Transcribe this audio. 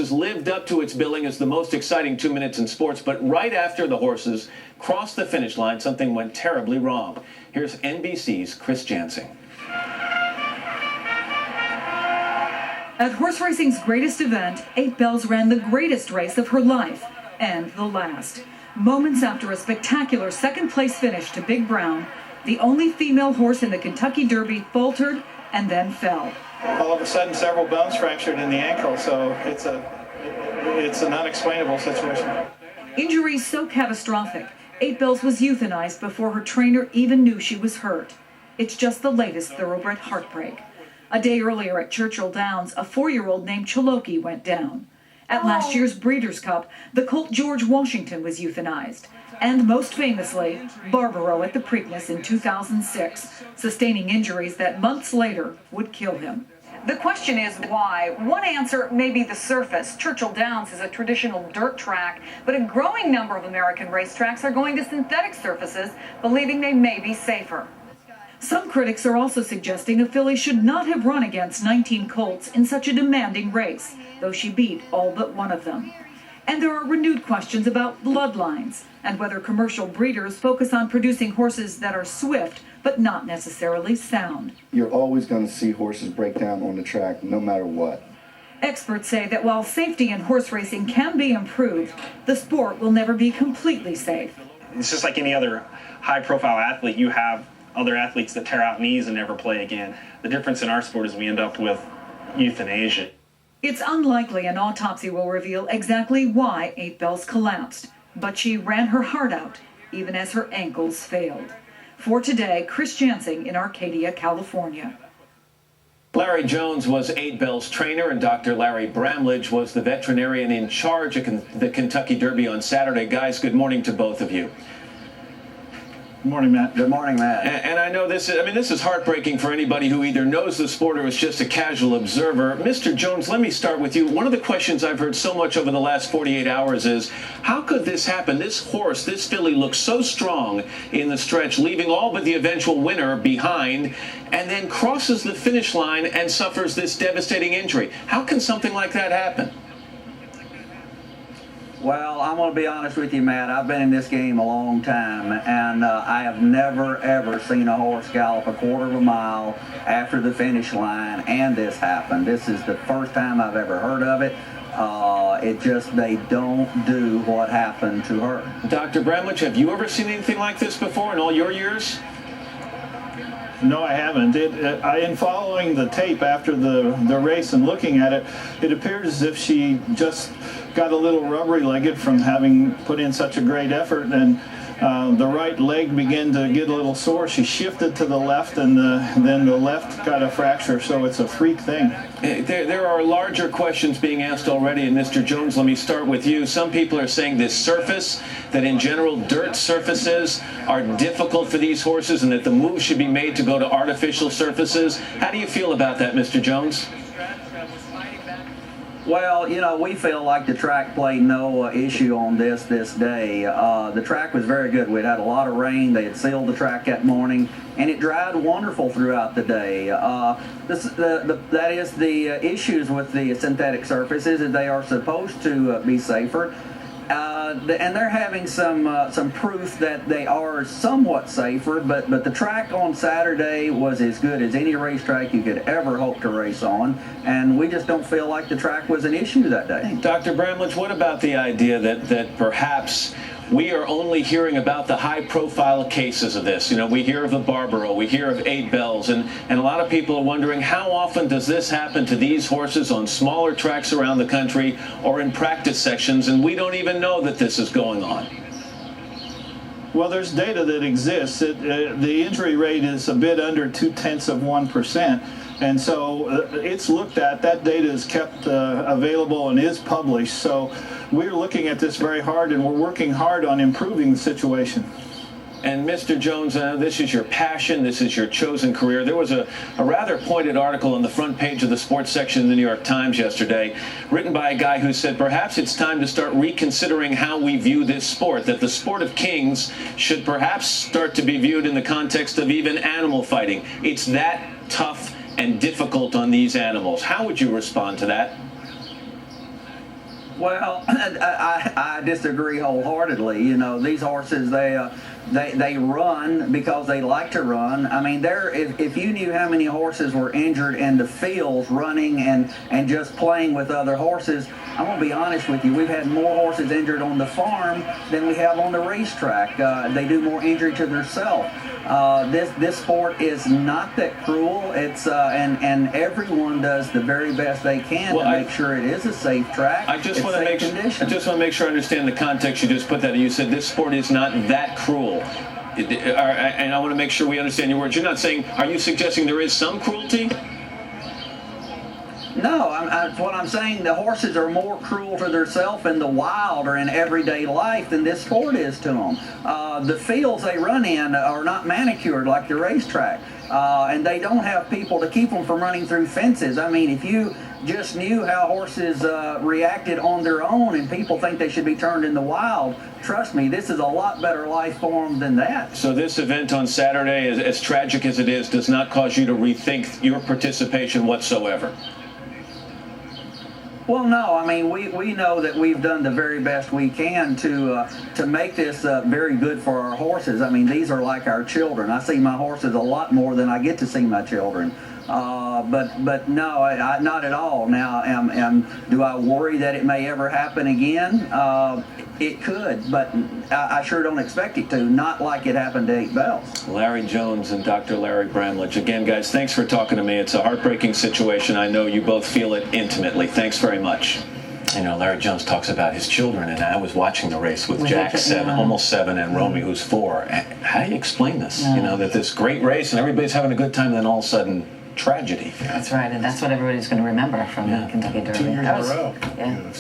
Horses lived up to its billing as the most exciting 2 minutes in sports, but right after the horses crossed the finish line, something went terribly wrong. Here's NBC's Chris Jansing. At horse racing's greatest event, 8 Bells ran the greatest race of her life, and the last. Moments after a spectacular second-place finish to Big Brown, the only female horse in the Kentucky Derby faltered and then fell. All of a sudden, several bones fractured in the ankle, so it's an unexplainable situation. Injuries so catastrophic, 8 Bells was euthanized before her trainer even knew she was hurt. It's just the latest thoroughbred heartbreak. A day earlier at Churchill Downs, a 4-year-old named Chaloki went down. At last year's Breeders' Cup, the colt George Washington was euthanized. And most famously, Barbaro at the Preakness in 2006, sustaining injuries that months later would kill him. The question is why. One answer may be the surface. Churchill Downs is a traditional dirt track, but a growing number of American racetracks are going to synthetic surfaces, believing they may be safer. Some critics are also suggesting a filly should not have run against 19 colts in such a demanding race, though she beat all but one of them. And there are renewed questions about bloodlines and whether commercial breeders focus on producing horses that are swift but not necessarily sound. You're always going to see horses break down on the track no matter what. Experts say that while safety in horse racing can be improved, the sport will never be completely safe. It's just like any other high-profile athlete. You have other athletes that tear out knees and never play again. The difference in our sport is we end up with euthanasia. It's unlikely an autopsy will reveal exactly why 8 Bells collapsed, but she ran her heart out, even as her ankles failed. For today, Chris Jansing in Arcadia, California. Larry Jones was 8 Bells' trainer, and Dr. Larry Bramlage was the veterinarian in charge of the Kentucky Derby on Saturday. Guys, good morning to both of you. Good morning, Matt. Good morning, Matt. And I know this is heartbreaking for anybody who either knows the sport or is just a casual observer. Mr. Jones, let me start with you. One of the questions I've heard so much over the last 48 hours is, how could this happen? This horse, this filly, looks so strong in the stretch, leaving all but the eventual winner behind, and then crosses the finish line and suffers this devastating injury. How can something like that happen? Well, I'm going to be honest with you, Matt. I've been in this game a long time, and I have never, ever seen a horse gallop a quarter of a mile after the finish line, and this happened. This is the first time I've ever heard of it. They don't do what happened to her. Dr. Bramlage, have you ever seen anything like this before in all your years? No, I haven't. In following the tape after the race and looking at it, it appears as if she just got a little rubbery-legged from having put in such a great effort, and the right leg began to get a little sore. She shifted to the left, and then the left got a fracture, so it's a freak thing. There are larger questions being asked already, and Mr. Jones, let me start with you. Some people are saying this surface, that in general dirt surfaces are difficult for these horses and that the move should be made to go to artificial surfaces. How do you feel about that, Mr. Jones? Well, we feel like the track played no issue on this day. The track was very good. We'd had a lot of rain. They had sealed the track that morning, and it dried wonderful throughout the day. That is the issues with the synthetic surfaces, is they are supposed to be safer. And they're having some proof that they are somewhat safer, but the track on Saturday was as good as any racetrack you could ever hope to race on, and we just don't feel like the track was an issue that day. Dr. Bramlage, what about the idea that perhaps we are only hearing about the high-profile cases of this? We hear of the Barbaro, we hear of 8 Bells, and a lot of people are wondering, how often does this happen to these horses on smaller tracks around the country or in practice sections, and we don't even know that this is going on? Well, there's data that exists. The injury rate is a bit under 0.2%. And so it's looked at. That data is kept available and is published. So we're looking at this very hard, and we're working hard on improving the situation. And Mr. Jones, this is your passion, this is your chosen career. There was a rather pointed article on the front page of the sports section of the New York Times yesterday, written by a guy who said perhaps it's time to start reconsidering how we view this sport, that the sport of kings should perhaps start to be viewed in the context of even animal fighting. It's that tough and difficult on these animals. How would you respond to that? Well, I disagree wholeheartedly. You know, these horses, they run because they like to run. I mean, if you knew how many horses were injured in the fields running and just playing with other horses, I'm going to be honest with you, we've had more horses injured on the farm than we have on the racetrack. They do more injury to themselves. This sport is not that cruel. It's and everyone does the very best they can to make sure it is a safe track. I just want to make sure I understand the context you just put that in. You said this sport is not that cruel. And I want to make sure we understand your words. You're not saying, are you suggesting there is some cruelty? No, what I'm saying, the horses are more cruel to themselves in the wild or in everyday life than this sport is to them. The fields they run in are not manicured like the racetrack, and they don't have people to keep them from running through fences. I mean, if you just knew how horses reacted on their own and people think they should be turned in the wild, trust me, this is a lot better life for them than that. So this event on Saturday, as tragic as it is, does not cause you to rethink your participation whatsoever? Well, no. I mean, we know that we've done the very best we can to make this very good for our horses. I mean, these are like our children. I see my horses a lot more than I get to see my children. But no, not at all. Now, do I worry that it may ever happen again? It could, but I sure don't expect it to. Not like it happened to 8 Bells. Larry Jones and Dr. Larry Bramlage. Again, guys, thanks for talking to me. It's a heartbreaking situation. I know you both feel it intimately. Thanks very much. You know, Larry Jones talks about his children, and I was watching the race with Jack, almost 7, and Romy, who's 4. How do you explain this? You know, that this great race and everybody's having a good time, and then all of a sudden, tragedy. That's right, and that's what everybody's going to remember from the Kentucky Derby. 2 years in a row. Yeah.